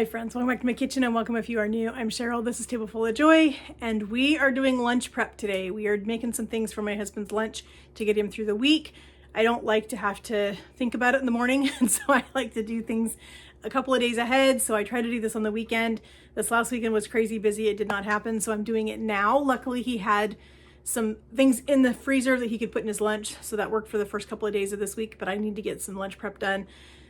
Hi friends, welcome back to my kitchen and welcome if you are new. I'm Cheryl, this is Table Full of Joy, and we are doing lunch prep today. We are making some things for my husband's lunch to get him through the week. I don't like to have to think about it in the morning, and so I like to do things a couple of days ahead, so I try to do this on the weekend. This last weekend was crazy busy, it did not happen, so I'm doing it now. Luckily he had some things in the freezer that he could put in his lunch, so that worked for the first couple of days of this week, but I need to get some lunch prep done.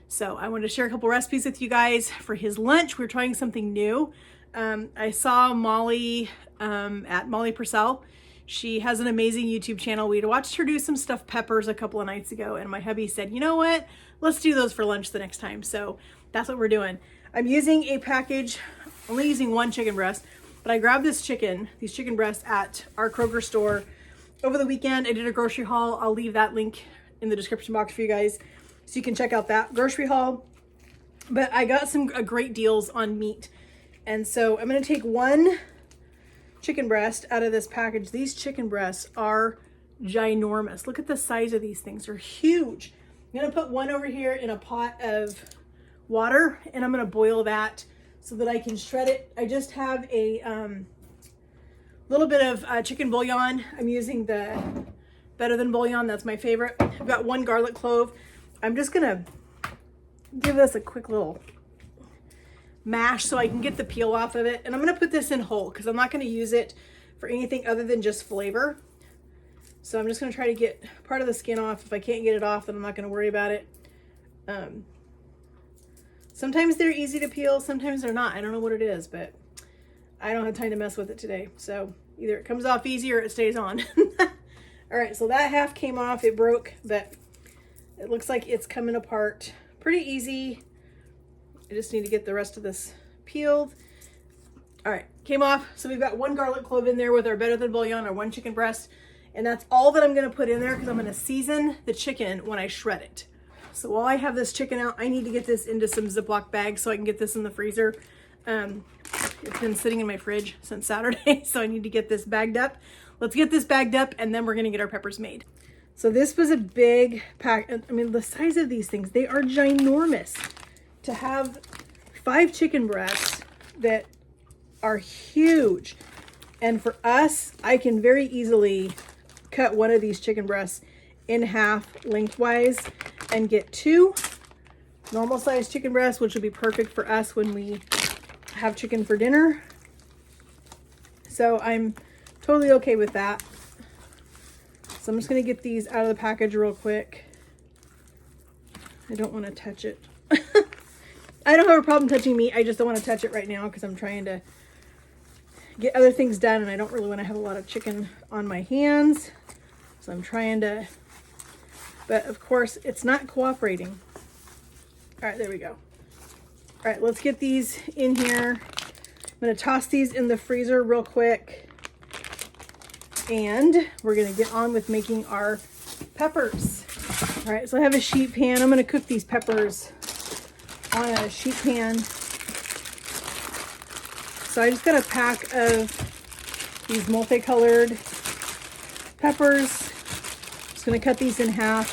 So I wanted to share a couple recipes with you guys for his lunch. We're trying something new. I saw Molly at Molly Purcell. She has an amazing YouTube channel. We watched her do some stuffed peppers a couple of nights ago, and my hubby said, you know what? Let's do those for lunch the next time. So that's what we're doing. I'm using a package, only using one chicken breast, but I grabbed these chicken breasts at our Kroger store over the weekend. I did a grocery haul. I'll leave that link in the description box for you guys, so you can check out that grocery haul. But I got some great deals on meat. And so I'm going to take one chicken breast out of this package. These chicken breasts are ginormous. Look at the size of these things. They're huge. I'm going to put one over here in a pot of water, and I'm going to boil that so that I can shred it. I just have a little bit of chicken bouillon. I'm using the Better Than bouillon. That's my favorite. I've got one garlic clove. I'm just gonna give this a quick little mash so I can get the peel off of it. And I'm gonna put this in whole because I'm not gonna use it for anything other than just flavor. So I'm just gonna try to get part of the skin off. If I can't get it off, then I'm not gonna worry about it. Sometimes they're easy to peel, sometimes they're not. I don't know what it is, but I don't have time to mess with it today. So either it comes off easy or it stays on. All right, so that half came off, it broke, but it looks like it's coming apart pretty easy. I just need to get the rest of this peeled. All right, came off. So we've got one garlic clove in there with our Better Than bouillon, or one chicken breast. And that's all that I'm gonna put in there because I'm gonna season the chicken when I shred it. So while I have this chicken out, I need to get this into some Ziploc bags so I can get this in the freezer. It's been sitting in my fridge since Saturday, so I need to get this bagged up. Let's get this bagged up and then we're gonna get our peppers made. So this was a big pack. I mean, the size of these things, they are ginormous. To have 5 chicken breasts that are huge. And for us, I can very easily cut one of these chicken breasts in half lengthwise and get 2 normal sized chicken breasts, which will be perfect for us when we have chicken for dinner. So I'm totally okay with that. So I'm just going to get these out of the package real quick. I don't want to touch it. I don't have a problem touching meat. I just don't want to touch it right now because I'm trying to get other things done and I don't really want to have a lot of chicken on my hands. So I'm trying to, but of course it's not cooperating. All right, there we go. All right, let's get these in here. I'm going to toss these in the freezer real quick. And we're gonna get on with making our peppers. All right, so I have a sheet pan. I'm gonna cook these peppers on a sheet pan. So I just got a pack of these multicolored peppers. Just gonna cut these in half.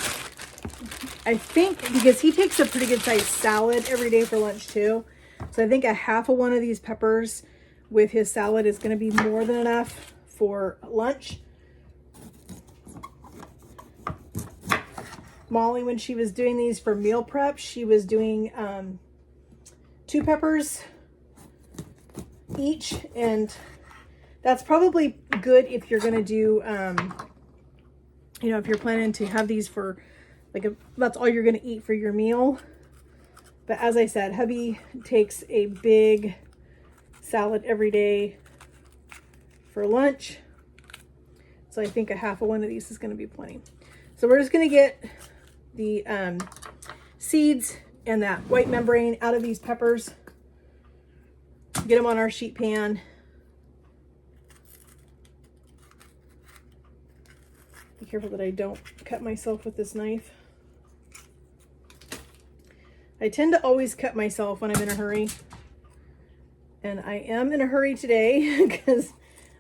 I think because he takes a pretty good sized salad every day for lunch too. So I think a half of one of these peppers with his salad is gonna be more than enough for lunch. Molly, when she was doing these for meal prep, she was doing 2 peppers each, and that's probably good if you're gonna do you know, if you're planning to have these for like that's all you're gonna eat for your meal. But as I said, hubby takes a big salad every day for lunch, so I think a half of one of these is going to be plenty. So we're just going to get the seeds and that white membrane out of these peppers, get them on our sheet pan. Be careful that I don't cut myself with this knife. I tend to always cut myself when I'm in a hurry, and I am in a hurry today because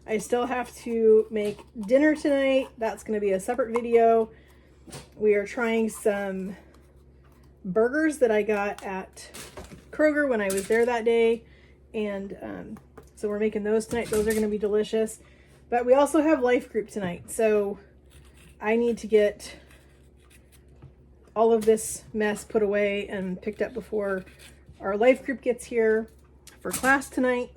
I still have to make dinner tonight. That's going to be a separate video. We are trying some burgers that I got at Kroger when I was there that day. And so we're making those tonight. Those are going to be delicious. But we also have life group tonight. So I need to get all of this mess put away and picked up before our life group gets here for class tonight.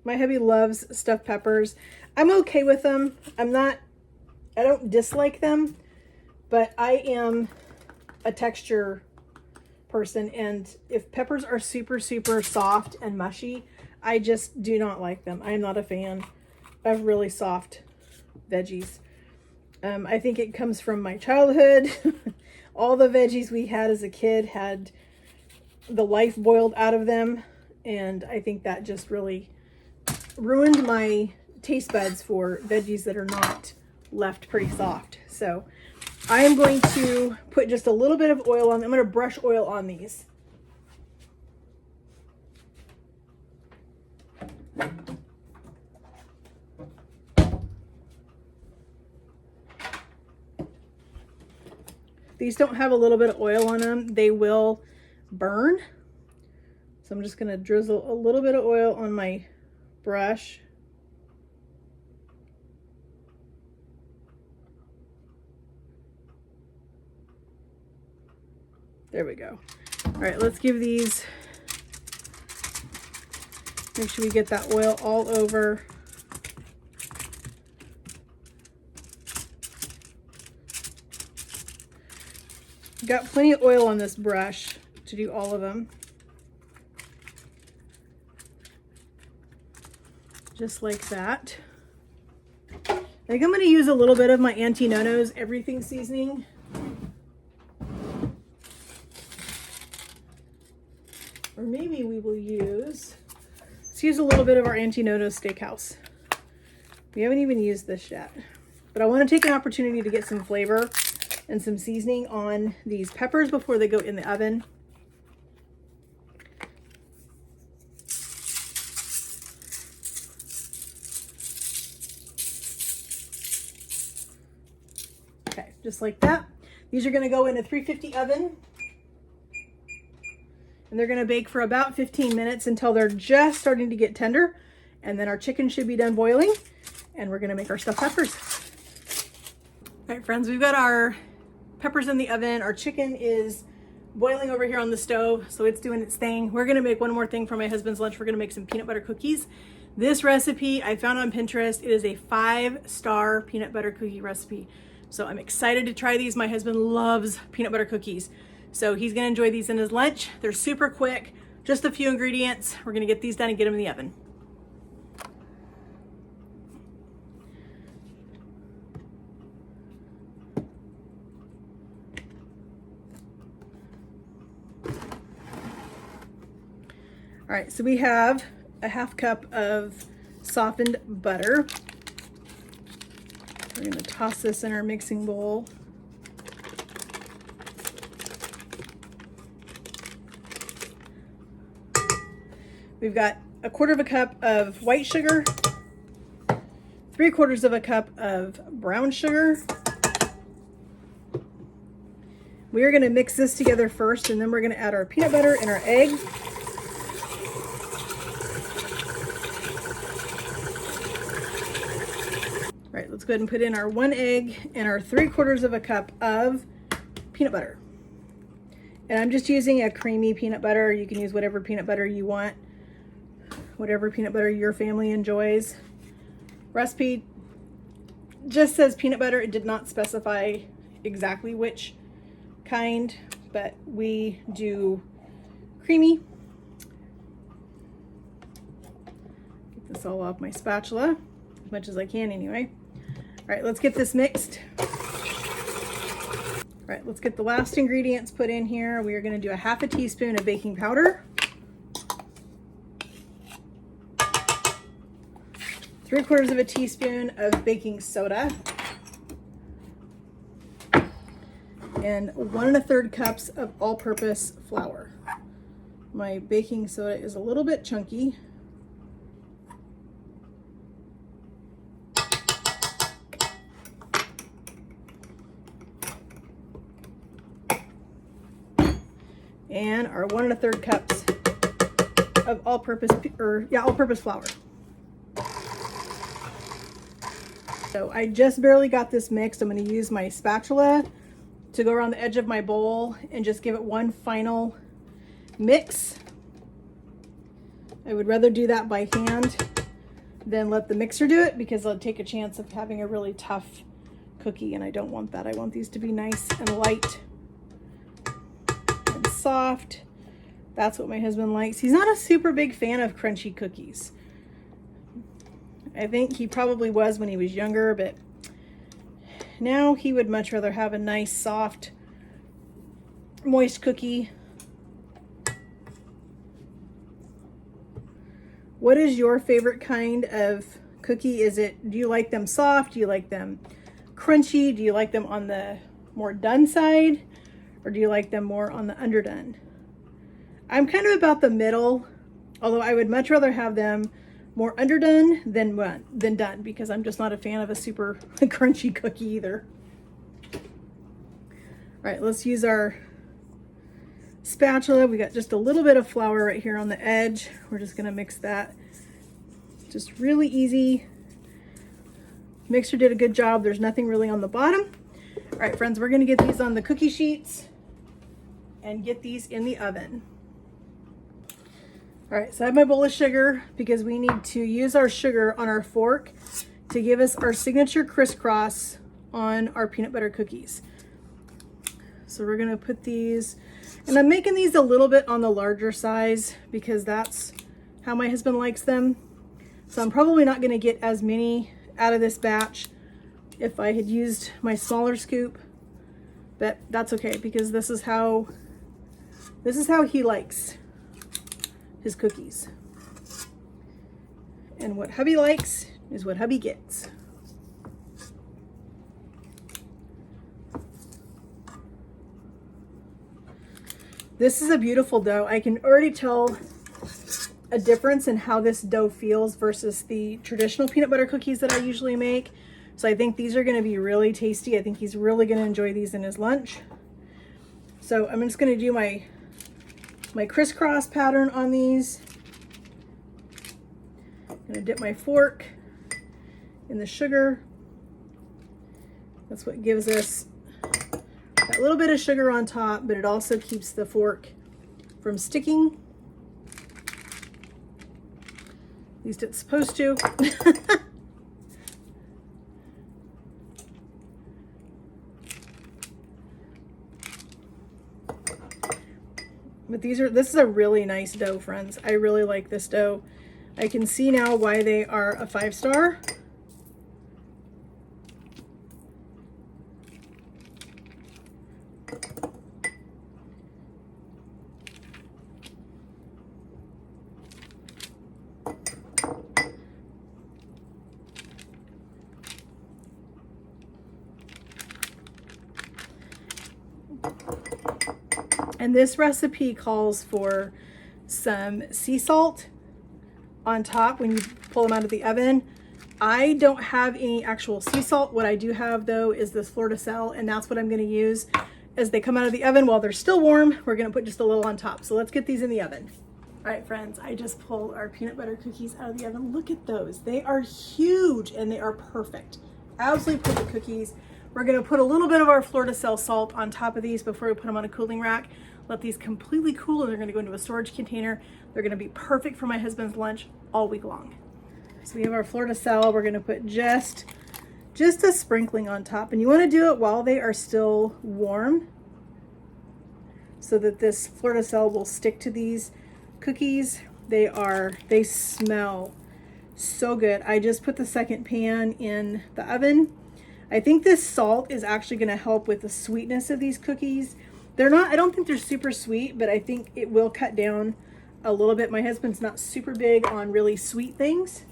My hubby loves stuffed peppers. I'm okay with them. I don't dislike them, but I am a texture person, and if peppers are super, super soft and mushy, I just do not like them. I am not a fan of really soft veggies. I think it comes from my childhood. All the veggies we had as a kid had the life boiled out of them, and I think that just really ruined my taste buds for veggies that are not left pretty soft. So I am going to put just a little bit of oil on. I'm going to brush oil on these. These don't have a little bit of oil on them. They will burn. So I'm just going to drizzle a little bit of oil on my brush. There we go. All right, let's give these, make sure we get that oil all over. Got plenty of oil on this brush to do all of them. Just like that. I think I'm going to use a little bit of my Auntie Nono's everything seasoning. Or maybe we will let's use a little bit of our Auntie Nono's Steakhouse. We haven't even used this yet, but I want to take an opportunity to get some flavor and some seasoning on these peppers before they go in the oven. Okay, just like that. These are going to go in a 350 oven. And they're going to bake for about 15 minutes until they're just starting to get tender. And then our chicken should be done boiling. And we're going to make our stuffed peppers. All right, friends, we've got our peppers in the oven. Our chicken is boiling over here on the stove, so it's doing its thing. We're going to make one more thing for my husband's lunch. We're going to make some peanut butter cookies. This recipe I found on Pinterest. It is a 5-star peanut butter cookie recipe. So I'm excited to try these. My husband loves peanut butter cookies. So he's gonna enjoy these in his lunch. They're super quick, just a few ingredients. We're gonna get these done and get them in the oven. All right, so we have a 1/2 cup of softened butter. We're gonna toss this in our mixing bowl. We've got 1/4 cup of white sugar, 3/4 cup of brown sugar. We are going to mix this together first, and then we're going to add our peanut butter and our egg. All right, let's go ahead and put in our 1 egg and our 3/4 cup of peanut butter. And I'm just using a creamy peanut butter. You can use whatever peanut butter you want. Whatever peanut butter your family enjoys. Recipe just says peanut butter. It did not specify exactly which kind, but we do creamy. Get this all off my spatula, as much as I can anyway. All right, let's get this mixed. All right, let's get the last ingredients put in here. We are going to do a 1/2 teaspoon of baking powder. 3/4 teaspoon of baking soda, and 1 1/3 cups of all-purpose flour. My baking soda is a little bit chunky. and our 1 1/3 cups of all-purpose flour. So I just barely got this mixed. I'm going to use my spatula to go around the edge of my bowl and just give it one final mix. I would rather do that by hand than let the mixer do it, because I'll take a chance of having a really tough cookie, and I don't want that. I want these to be nice and light and soft. That's what my husband likes. He's not a super big fan of crunchy cookies. I think he probably was when he was younger, but now he would much rather have a nice, soft, moist cookie. What is your favorite kind of cookie? Do you like them soft? Do you like them crunchy? Do you like them on the more done side? Or do you like them more on the underdone? I'm kind of about the middle, although I would much rather have them more underdone than done, because I'm just not a fan of a super crunchy cookie either. All right, let's use our spatula. We got just a little bit of flour right here on the edge. We're just gonna mix that. Just really easy. Mixer did a good job. There's nothing really on the bottom. All right, friends, we're gonna get these on the cookie sheets and get these in the oven. All right, so I have my bowl of sugar because we need to use our sugar on our fork to give us our signature crisscross on our peanut butter cookies. So we're gonna put these, and I'm making these a little bit on the larger size because that's how my husband likes them. So I'm probably not gonna get as many out of this batch if I had used my smaller scoop, but that's okay because this is how he likes his cookies. And what hubby likes is what hubby gets. This is a beautiful dough. I can already tell a difference in how this dough feels versus the traditional peanut butter cookies that I usually make. So I think these are going to be really tasty. I think he's really going to enjoy these in his lunch. So I'm just going to do my crisscross pattern on these. I'm going to dip my fork in the sugar. That's what gives us that little bit of sugar on top, but it also keeps the fork from sticking. At least it's supposed to. But this is a really nice dough, friends. I really like this dough. I can see now why they are a 5-star. And this recipe calls for some sea salt on top when you pull them out of the oven. I don't have any actual sea salt. What I do have though is this fleur de sel, and that's what I'm going to use as they come out of the oven. While they're still warm, we're going to put just a little on top. So let's get these in the oven. All right, friends, I just pulled our peanut butter cookies out of the oven. Look at those. They are huge and they are perfect. Absolutely perfect cookies. We're going to put a little bit of our fleur de sel salt on top of these before we put them on a cooling rack. Let these completely cool, and they're going to go into a storage container. They're going to be perfect for my husband's lunch all week long. So we have our fleur de sel. We're going to put just a sprinkling on top, and you want to do it while they are still warm so that this fleur de sel will stick to these cookies. They smell so good. I just put the second pan in the oven. I think this salt is actually going to help with the sweetness of these cookies. I don't think they're super sweet, but I think it will cut down a little bit. My husband's not super big on really sweet things.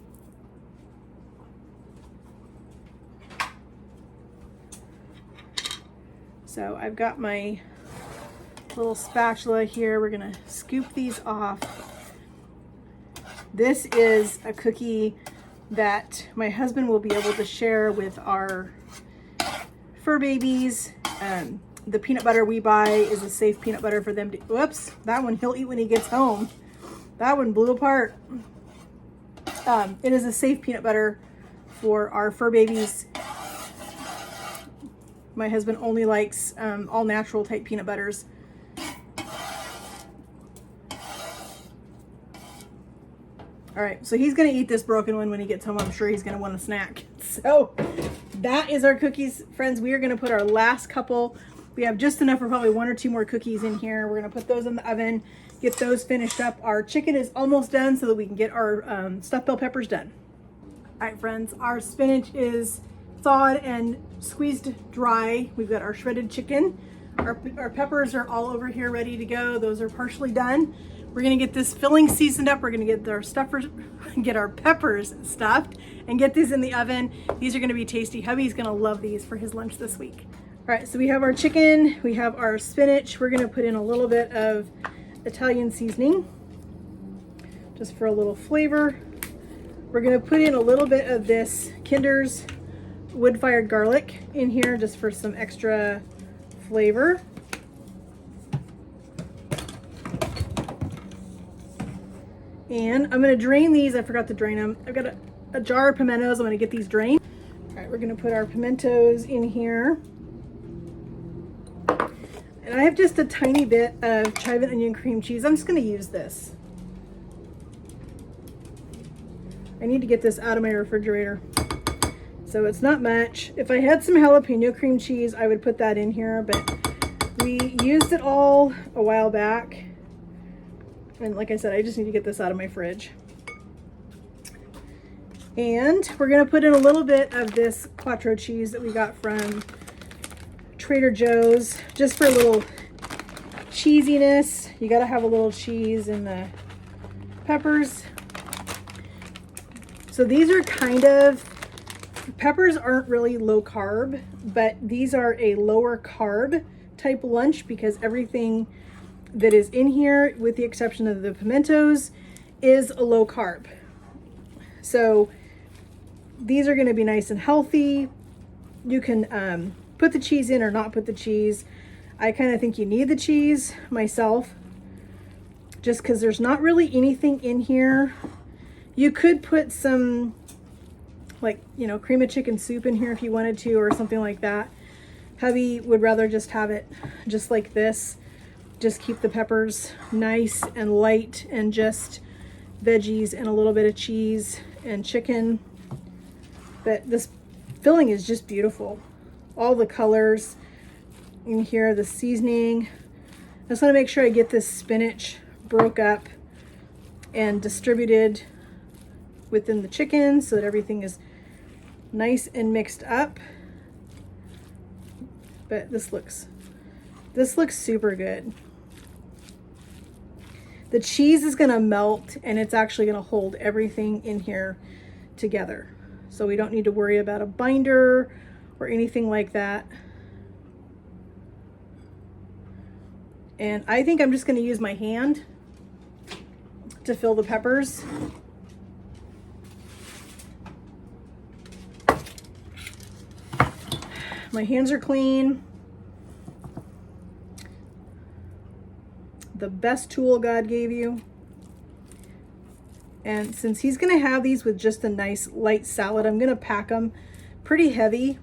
So I've got my little spatula here. We're gonna scoop these off. This is a cookie that my husband will be able to share with our fur babies. the peanut butter we buy is a safe peanut butter for them to, whoops, that one he'll eat when he gets home. That one blew apart. It is a safe peanut butter for our fur babies. My husband only likes all natural type peanut butters. All right, so he's gonna eat this broken one when he gets home. I'm sure he's gonna want a snack. So that is our cookies, friends. We are gonna put our last couple. We have just enough for probably 1 or 2 more cookies in here. We're gonna put those in the oven, get those finished up. Our chicken is almost done so that we can get our stuffed bell peppers done. All right, friends, our spinach is thawed and squeezed dry. We've got our shredded chicken. Our peppers are all over here ready to go. Those are partially done. We're gonna get this filling seasoned up. We're gonna get our peppers stuffed and get these in the oven. These are gonna be tasty. Hubby's gonna love these for his lunch this week. All right, so we have our chicken, we have our spinach. We're gonna put in a little bit of Italian seasoning, just for a little flavor. We're gonna put in a little bit of this Kinder's wood-fired garlic in here, just for some extra flavor. And I'm gonna drain these. I forgot to drain them. I've got a jar of pimentos. I'm gonna get these drained. All right, we're gonna put our pimentos in here. And I have just a tiny bit of chive and onion cream cheese. I'm just gonna use this. I need to get this out of my refrigerator. So it's not much. If I had some jalapeno cream cheese, I would put that in here, but we used it all a while back. And like I said, I just need to get this out of my fridge. And we're gonna put in a little bit of this quattro cheese that we got from Trader Joe's, just for a little cheesiness. You gotta have a little cheese in the peppers. So these are peppers aren't really low carb, but these are a lower carb type lunch because everything that is in here, with the exception of the pimentos, is a low carb. So these are gonna be nice and healthy. You can put the cheese in or not put the cheese. I kind of think you need the cheese myself, just because there's not really anything in here. You could put some, like, you know, cream of chicken soup in here if you wanted to, or something like that. Hubby would rather just have it just like this. Just keep the peppers nice and light and just veggies and a little bit of cheese and chicken. But this filling is just beautiful. All the colors in here, the seasoning. I just want to make sure I get this spinach broke up and distributed within the chicken so that everything is nice and mixed up. But this looks super good. The cheese is gonna melt and it's actually gonna hold everything in here together. So we don't need to worry about a binder or anything like that. And I think I'm just gonna use my hand to fill the peppers. My hands are clean. The best tool God gave you. And since he's gonna have these with just a nice light salad, I'm gonna pack them pretty heavy.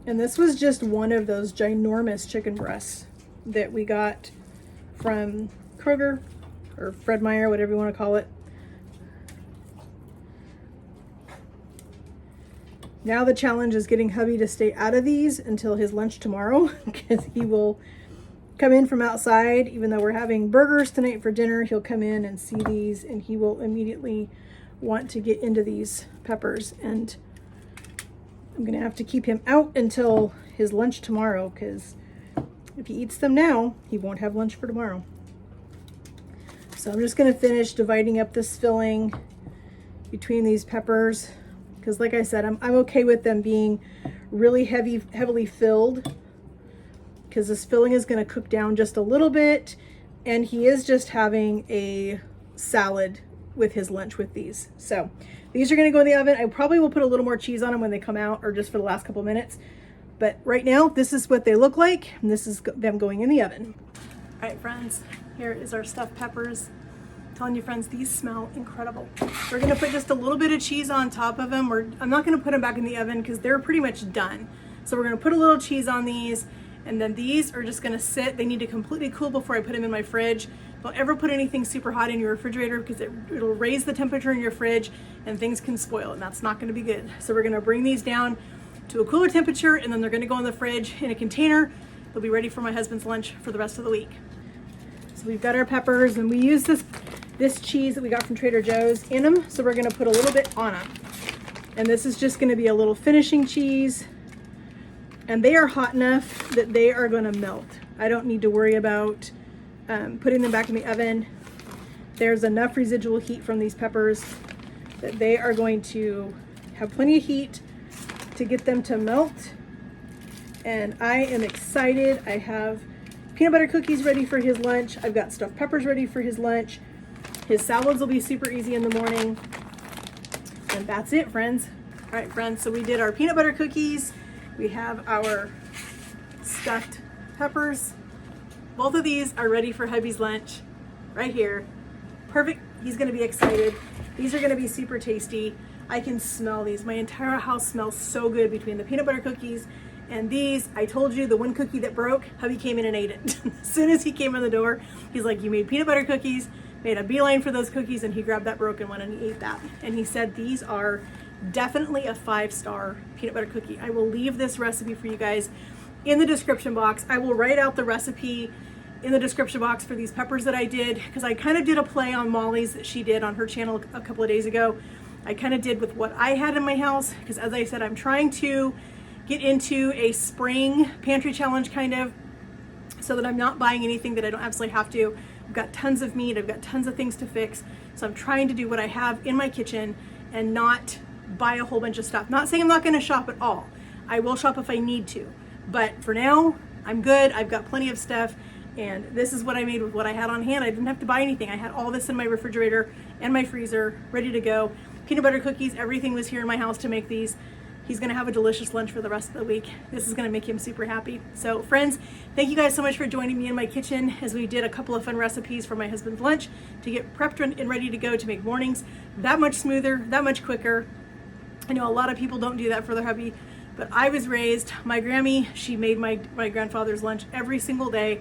And this was just one of those ginormous chicken breasts that we got from Kroger or Fred Meyer, whatever you want to call it. Now the challenge is getting hubby to stay out of these until his lunch tomorrow, because he will come in from outside. Even though we're having burgers tonight for dinner, he'll come in and see these and he will immediately want to get into these peppers. And I'm gonna have to keep him out until his lunch tomorrow, because if he eats them now, he won't have lunch for tomorrow. So I'm just gonna finish dividing up this filling between these peppers, because like I said, I'm okay with them being really heavily filled, because this filling is gonna cook down just a little bit, and he is just having a salad with his lunch with these. So these are gonna go in the oven. I probably will put a little more cheese on them when they come out, or just for the last couple minutes. But right now, this is what they look like, and this is them going in the oven. All right, friends, here is our stuffed peppers. I'm telling you, friends, these smell incredible. We're gonna put just a little bit of cheese on top of them. I'm not gonna put them back in the oven because they're pretty much done. So we're gonna put a little cheese on these, and then these are just gonna sit. They need to completely cool before I put them in my fridge. Don't ever put anything super hot in your refrigerator because it'll raise the temperature in your fridge and things can spoil, and that's not gonna be good. So we're gonna bring these down to a cooler temperature, and then they're gonna go in the fridge in a container. They'll be ready for my husband's lunch for the rest of the week. So we've got our peppers, and we use this cheese that we got from Trader Joe's in them. So we're gonna put a little bit on them. And this is just gonna be a little finishing cheese. And they are hot enough that they are gonna melt. I don't need to worry about putting them back in the oven. There's enough residual heat from these peppers that they are going to have plenty of heat to get them to melt. And I am excited. I have peanut butter cookies ready for his lunch. I've got stuffed peppers ready for his lunch. His salads will be super easy in the morning. And that's it, friends. All right, friends, so we did our peanut butter cookies. We have our stuffed peppers. Both of these are ready for hubby's lunch right here. Perfect. He's gonna be excited. These are gonna be super tasty. I can smell these. My entire house smells so good between the peanut butter cookies and these. I told you the one cookie that broke, hubby came in and ate it. As soon as he came in the door, he's like, you made peanut butter cookies, made a beeline for those cookies, and he grabbed that broken one and he ate that. And he said, these are definitely a 5-star peanut butter cookie. I will leave this recipe for you guys in the description box. I will write out the recipe in the description box for these peppers that I did, because I kind of did a play on Molly's that she did on her channel a couple of days ago. I kind of did with what I had in my house, because as I said, I'm trying to get into a spring pantry challenge kind of, so that I'm not buying anything that I don't absolutely have to. I've got tons of meat, I've got tons of things to fix, so I'm trying to do what I have in my kitchen and not buy a whole bunch of stuff. Not saying I'm not going to shop at all. I will shop if I need to, but for now I'm good. I've got plenty of stuff, and this is what I made with what I had on hand. I didn't have to buy anything. I had all this in my refrigerator and my freezer ready to go. Peanut butter cookies, everything was here in my house to make these. He's gonna have a delicious lunch for the rest of the week. This is gonna make him super happy. So friends, thank you guys so much for joining me in my kitchen as we did a couple of fun recipes for my husband's lunch to get prepped and ready to go to make mornings that much smoother, that much quicker. I know a lot of people don't do that for their hubby, but I was raised, my Grammy, she made my grandfather's lunch every single day,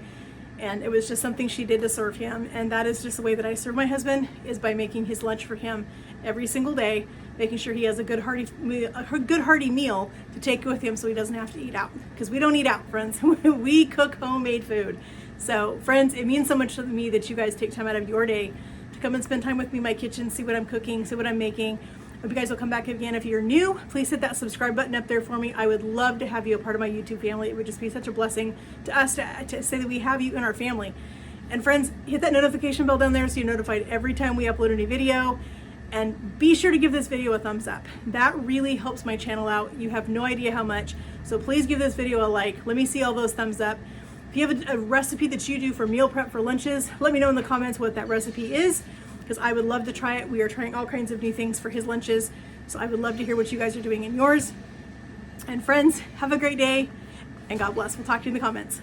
and it was just something she did to serve him. And that is just the way that I serve my husband, is by making his lunch for him every single day, making sure he has a good hearty meal to take with him so he doesn't have to eat out. Because we don't eat out, friends. We cook homemade food. So friends, it means so much to me that you guys take time out of your day to come and spend time with me in my kitchen, see what I'm cooking, see what I'm making. Hope you guys will come back again. If you're new, please hit that subscribe button up there for me. I would love to have you a part of my YouTube family. It would just be such a blessing to us to say that we have you in our family. And friends, hit that notification bell down there so you're notified every time we upload a new video. And be sure to give this video a thumbs up. That really helps my channel out. You have no idea how much. So please give this video a like. Let me see all those thumbs up. If you have a recipe that you do for meal prep for lunches, let me know in the comments what that recipe is, because I would love to try it. We are trying all kinds of new things for his lunches. So I would love to hear what you guys are doing in yours. And friends, have a great day and God bless. We'll talk to you in the comments.